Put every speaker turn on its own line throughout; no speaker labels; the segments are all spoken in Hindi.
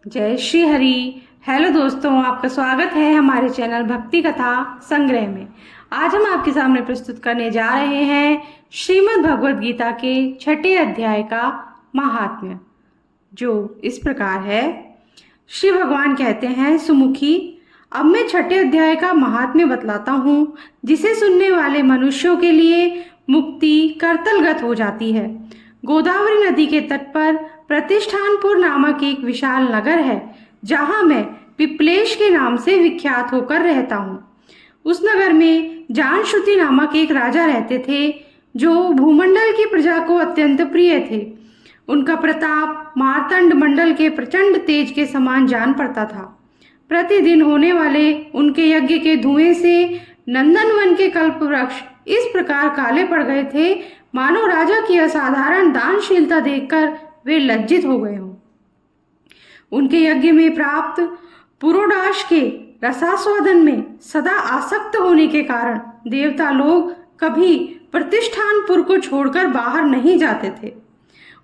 जय श्री हरि। हेलो दोस्तों, आपका स्वागत है हमारे चैनल भक्ति कथा संग्रह में। आज हम आपके सामने प्रस्तुत करने जा रहे हैं श्रीमद् भगवद गीता के 6ठे अध्याय का महात्म्य, जो इस प्रकार है। श्री भगवान कहते हैं, सुमुखी, अब मैं 6ठे अध्याय का महात्म्य बतलाता हूँ, जिसे सुनने वाले मनुष्यों के लिए मुक्ति करतलगत हो जाती है। गोदावरी नदी के तट पर प्रतिष्ठानपुर नामक एक विशाल नगर है, जहां मैं पिपलेश के नाम से विख्यात होकर रहता हूँ। उस नगर में जानश्रुति नामक एक राजा रहते थे, जो भूमंडल की प्रजा को अत्यंत प्रिय थे। उनका प्रताप मार्तंड मंडल के प्रचंड तेज के समान जान पड़ता था। प्रतिदिन होने वाले उनके यज्ञ के धुएं से नंदनवन के कल्प वृक्ष इस प्रकार काले पड़ गए थे, मानो राजा की असाधारण दानशीलता देखकर वे लज्जित हो गए हों। उनके यज्ञ में प्राप्त पुरोडाश के रसास्वादन में सदा आसक्त होने के कारण देवता लोग कभी प्रतिष्ठानपुर को छोड़कर बाहर नहीं जाते थे।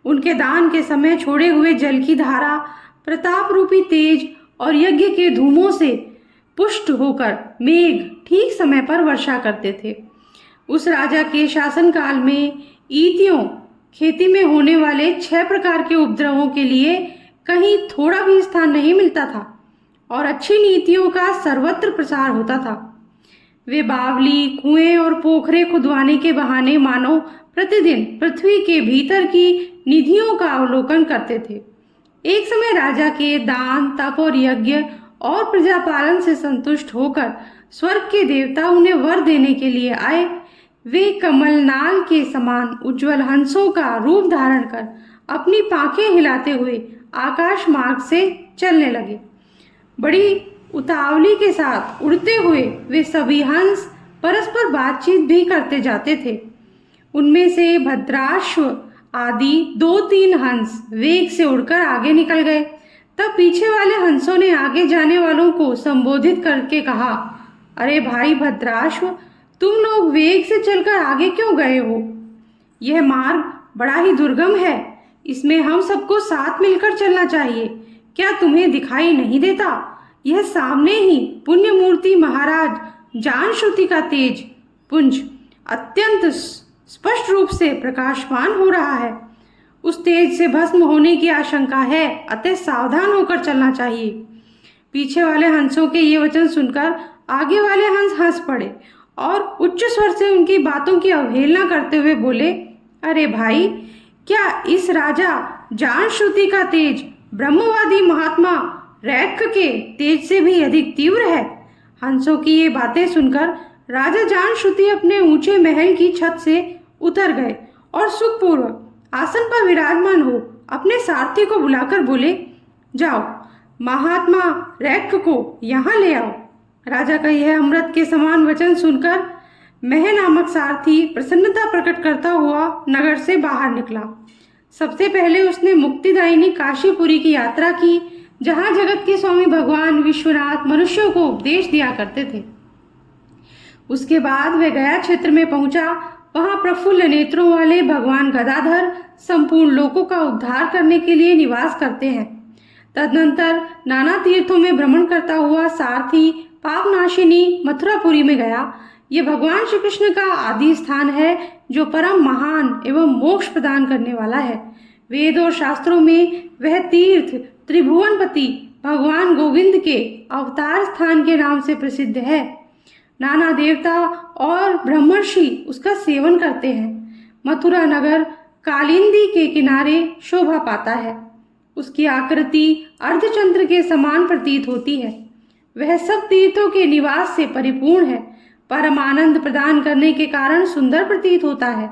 उनके दान के समय छोड़े हुए जल की धारा, प्रताप रूपी तेज और यज्ञ के धूमों से पुष्ट होकर मेघ ठीक समय पर वर्षा करते थे। उस राजा के शासनकाल में ईतियों खेती में होने वाले 6 प्रकार के उपद्रवों के लिए कहीं थोड़ा भी स्थान नहीं मिलता था और अच्छी नीतियों का सर्वत्र प्रसार होता था। वे बावली, कुएं और पोखरे खुदवाने के बहाने मानो प्रतिदिन पृथ्वी के भीतर की निधियों का अवलोकन करते थे। एक समय राजा के दान, तप और यज्ञ और प्रजापालन से संतुष्ट होकर स्वर्ग के देवता उन्हें वर देने के लिए आए। वे कमलनाल के समान उज्जवल हंसों का रूप धारण कर अपनी पांखें हिलाते हुए आकाश मार्ग से चलने लगे। बड़ी उतावली के साथ उड़ते हुए वे सभी हंस परस्पर बातचीत भी करते जाते थे। उनमें से भद्राश्व आदि 2-3 हंस वेग से उड़कर आगे निकल गए। तब पीछे वाले हंसों ने आगे जाने वालों को संबोधित करके कहा, अरे भाई भद्राश्व, तुम लोग वेग से चलकर आगे क्यों गए हो? यह मार्ग बड़ा ही दुर्गम है, इसमें हम सबको साथ मिलकर चलना चाहिए। क्या तुम्हें दिखाई नहीं देता? यह सामने ही पुण्य मूर्ति महाराज जानश्रुति का तेज पुंज अत्यंत स्पष्ट रूप से प्रकाशमान हो रहा है। उस तेज से भस्म होने की आशंका है, अतः सावधान होकर चलना चाहिए। पीछे वाले हंसों के ये वचन सुनकर आगे वाले हंस हंस पड़े और उच्च स्वर से उनकी बातों की अवहेलना करते हुए बोले, अरे भाई, क्या इस राजा जानश्रुति का तेज ब्रह्मवादी महात्मा रैक्क के तेज से भी अधिक तीव्र है? हंसों की ये बातें सुनकर राजा जानश्रुति अपने ऊंचे महल की छत से उतर गए और सुखपूर्वक आसन पर विराजमान हो अपने सारथी को बुलाकर बोले, जाओ महात्मा रैक्क को यहाँ ले आओ। राजा का यह अमृत के समान वचन सुनकर मह नामक सारथी प्रसन्नता प्रकट करता हुआ नगर से बाहर निकला। सबसे पहले उसने मुक्तिदायिनी काशीपुरी की यात्रा की, जहां जगत के स्वामी भगवान विश्वनाथ मनुष्यों को उपदेश दिया करते थे। उसके बाद वह गया क्षेत्र में पहुंचा। वहां प्रफुल्ल नेत्रों वाले भगवान गदाधर संपूर्ण लोकों का उद्धार करने के लिए निवास करते हैं। तदनंतर नाना तीर्थों में भ्रमण करता हुआ सारथी पापनाशिनी मथुरापुरी में गया। ये भगवान श्री कृष्ण का आदि स्थान है, जो परम महान एवं मोक्ष प्रदान करने वाला है। वेद और शास्त्रों में वह तीर्थ त्रिभुवनपति भगवान गोविंद के अवतार स्थान के नाम से प्रसिद्ध है। नाना देवता और ब्रह्मर्षि उसका सेवन करते हैं। मथुरा नगर कालिंदी के किनारे शोभा पाता है। उसकी आकृति अर्धचंद्र के समान प्रतीत होती है। वह सब तीर्थों के निवास से परिपूर्ण है। परम आनंद प्रदान करने के कारण सुंदर प्रतीत होता है।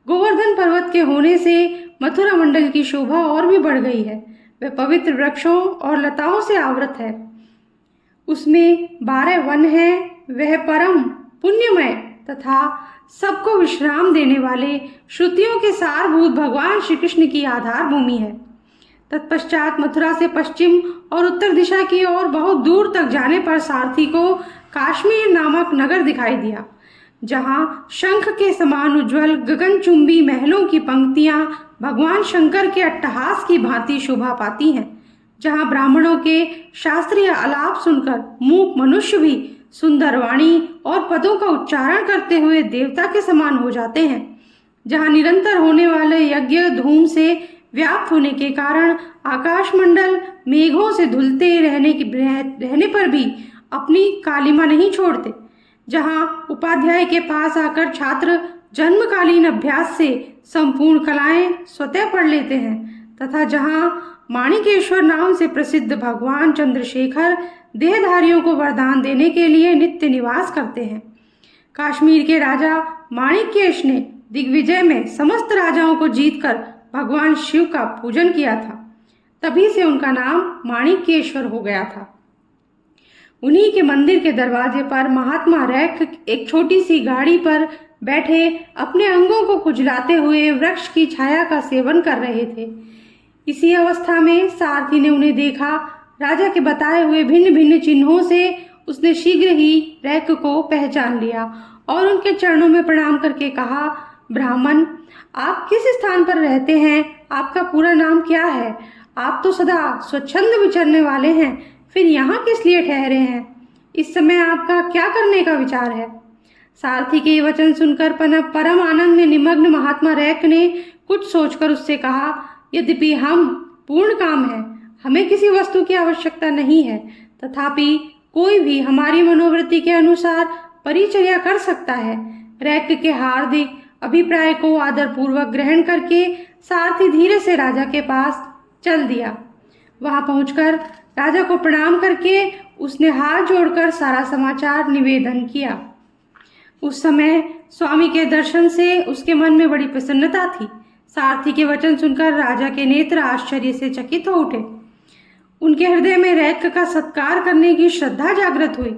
गोवर्धन पर्वत के होने से मथुरा मंडल की शोभा और भी बढ़ गई है। वह पवित्र वृक्षों और लताओं से आवृत है। उसमें 12 वन है। वह परम पुण्यमय तथा सबको विश्राम देने वाले श्रुतियों के सारभूत भगवान श्री कृष्ण की आधार भूमि है। तत्पश्चात मथुरा से पश्चिम और उत्तर दिशा की ओर बहुत दूर तक जाने पर सारथी को काश्मीर नामक नगर दिखाई दिया, जहां शंख के समान उज्जवल गगनचुंबी महलों की पंक्तियां भगवान शंकर के अट्टहास की भांति शोभा पाती हैं। जहाँ ब्राह्मणों के शास्त्रीय आलाप सुनकर मूक मनुष्य भी सुंदर वाणी और पदों का उच्चारण करते हुए देवता के समान हो जाते हैं, जहाँ निरंतर होने वाले यज्ञ धूम से व्याप्त होने के कारण आकाशमंडल मेघों से धुलते रहने पर भी अपनी कालिमा नहीं छोड़ते, जहाँ उपाध्याय के पास आकर छात्र जन्मकालीन अभ्यास से संपूर्ण कलाएं स्वतः पढ़ लेते हैं, तथा जहाँ माणिकेश्वर नाम से प्रसिद्ध भगवान चंद्रशेखर देहधारियों को वरदान देने के लिए नित्य निवास करते हैं। कश्मीर के राजा माणिक्येश ने दिग्विजय में समस्त राजाओं को जीतकर भगवान शिव का पूजन किया था, तभी से उनका नाम माणिक्येश्वर हो गया था। उन्हीं के मंदिर के दरवाजे पर महात्मा रैक एक छोटी सी गाड़ी पर बैठे अपने अंगों को खुजलाते हुए वृक्ष की छाया का सेवन कर रहे थे। इसी अवस्था में सारथी ने उन्हें देखा। राजा के बताए हुए भिन्न भिन्न चिन्हों से उसने शीघ्र ही रैक को पहचान लिया और उनके चरणों में प्रणाम करके कहा, ब्राह्मण, आप किस स्थान पर रहते हैं? आपका पूरा नाम क्या है? आप तो सदा स्वच्छंद विचरने वाले हैं, फिर यहाँ किस लिए ठहरे हैं? इस समय आपका क्या करने का विचार है? सारथी के वचन सुनकर परम आनंद में निमग्न महात्मा रैक ने कुछ सोचकर उससे कहा, यद्यपि हम पूर्ण काम है, हमें किसी वस्तु की आवश्यकता नहीं है, तथापि कोई भी हमारी मनोवृत्ति के अनुसार परिचर्या कर सकता है। रैक के हार्दिक अभिप्राय को आदरपूर्वक ग्रहण करके सारथी धीरे से राजा के पास चल दिया। वहां पहुंचकर राजा को प्रणाम करके उसने हाथ जोड़कर सारा समाचार निवेदन किया। उस समय स्वामी के दर्शन से उसके मन में बड़ी प्रसन्नता थी। सारथी के वचन सुनकर राजा के नेत्र आश्चर्य से चकित हो उठे। उनके हृदय में रैक का सत्कार करने की श्रद्धा जागृत हुई।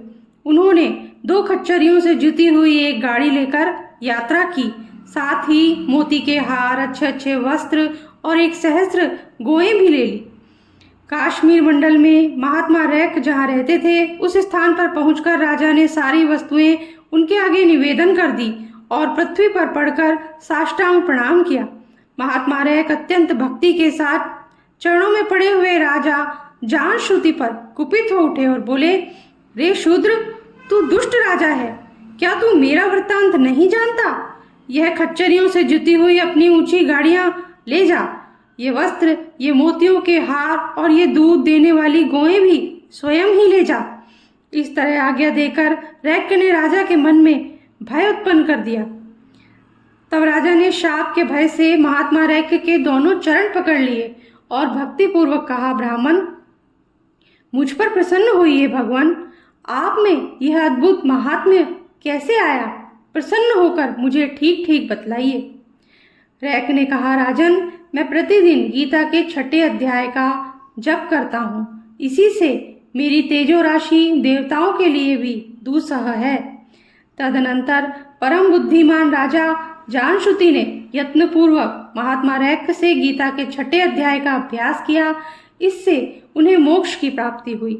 उन्होंने 2 खच्चरियों से जुती हुई एक गाड़ी लेकर यात्रा की, साथ ही मोती के हार, अच्छे अच्छे वस्त्र और 1 सहस्त्र गोएं भी ले ली। कश्मीर मंडल में महात्मा रैक जहाँ रहते थे उस स्थान पर पहुंचकर राजा ने सारी वस्तुएं उनके आगे निवेदन कर दी और पृथ्वी पर पड़कर साष्टांग प्रणाम किया। महात्मा रैक अत्यंत भक्ति के साथ चरणों में पड़े हुए राजा जान श्रुति पर कुपित हो उठे और बोले, रे शूद्र, तू दुष्ट राजा है, क्या तू मेरा वृत्तांत नहीं जानता? यह खच्चरियों से जुती हुई अपनी ऊंची गाड़ियां ले जा, ये वस्त्र, ये मोतियों के हार और ये दूध देने वाली गोएं भी स्वयं ही ले जा। इस तरह आज्ञा देकर रैक ने राजा के मन में भय उत्पन्न कर दिया। तब राजा ने शाप के भय से महात्मा रैक के दोनों चरण पकड़ लिए और भक्ति पूर्वक कहा, ब्राह्मण, मुझ पर प्रसन्न होइए भगवान, आप में यह अद्भुत महात्म्य कैसे आया? प्रसन्न होकर मुझे ठीक ठीक बतलाइए। रैक ने कहा, राजन, मैं प्रतिदिन गीता के 6ठे अध्याय का जप करता हूँ, इसी से मेरी तेजो राशि देवताओं के लिए भी दुस्सह है। तदनंतर परम बुद्धिमान राजा जानश्रुति ने यत्नपूर्वक महात्मा रैक से गीता के 6ठे अध्याय का अभ्यास किया, इससे उन्हें मोक्ष की प्राप्ति हुई।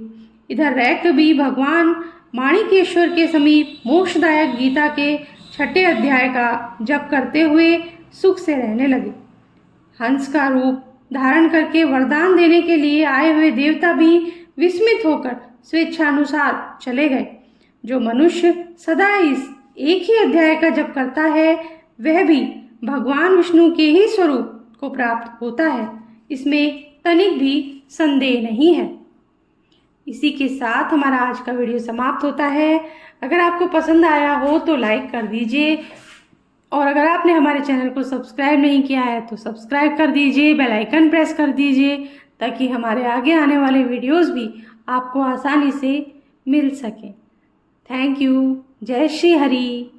इधर रैक भी भगवान माणिकेश्वर के समीप मोक्षदायक गीता के 6ठे अध्याय का जप करते हुए सुख से रहने लगे। हंस का रूप धारण करके वरदान देने के लिए आए हुए देवता भी विस्मित होकर स्वेच्छानुसार चले गए। जो मनुष्य सदा इस एक ही अध्याय का जप करता है वह भी भगवान विष्णु के ही स्वरूप को प्राप्त होता है, इसमें तनिक भी संदेह नहीं है। इसी के साथ हमारा आज का वीडियो समाप्त होता है। अगर आपको पसंद आया हो तो लाइक कर दीजिए और अगर आपने हमारे चैनल को सब्सक्राइब नहीं किया है तो सब्सक्राइब कर दीजिए, बेल आइकन प्रेस कर दीजिए ताकि हमारे आगे आने वाले वीडियोस भी आपको आसानी से मिल सके। Thank you. जय श्री हरि।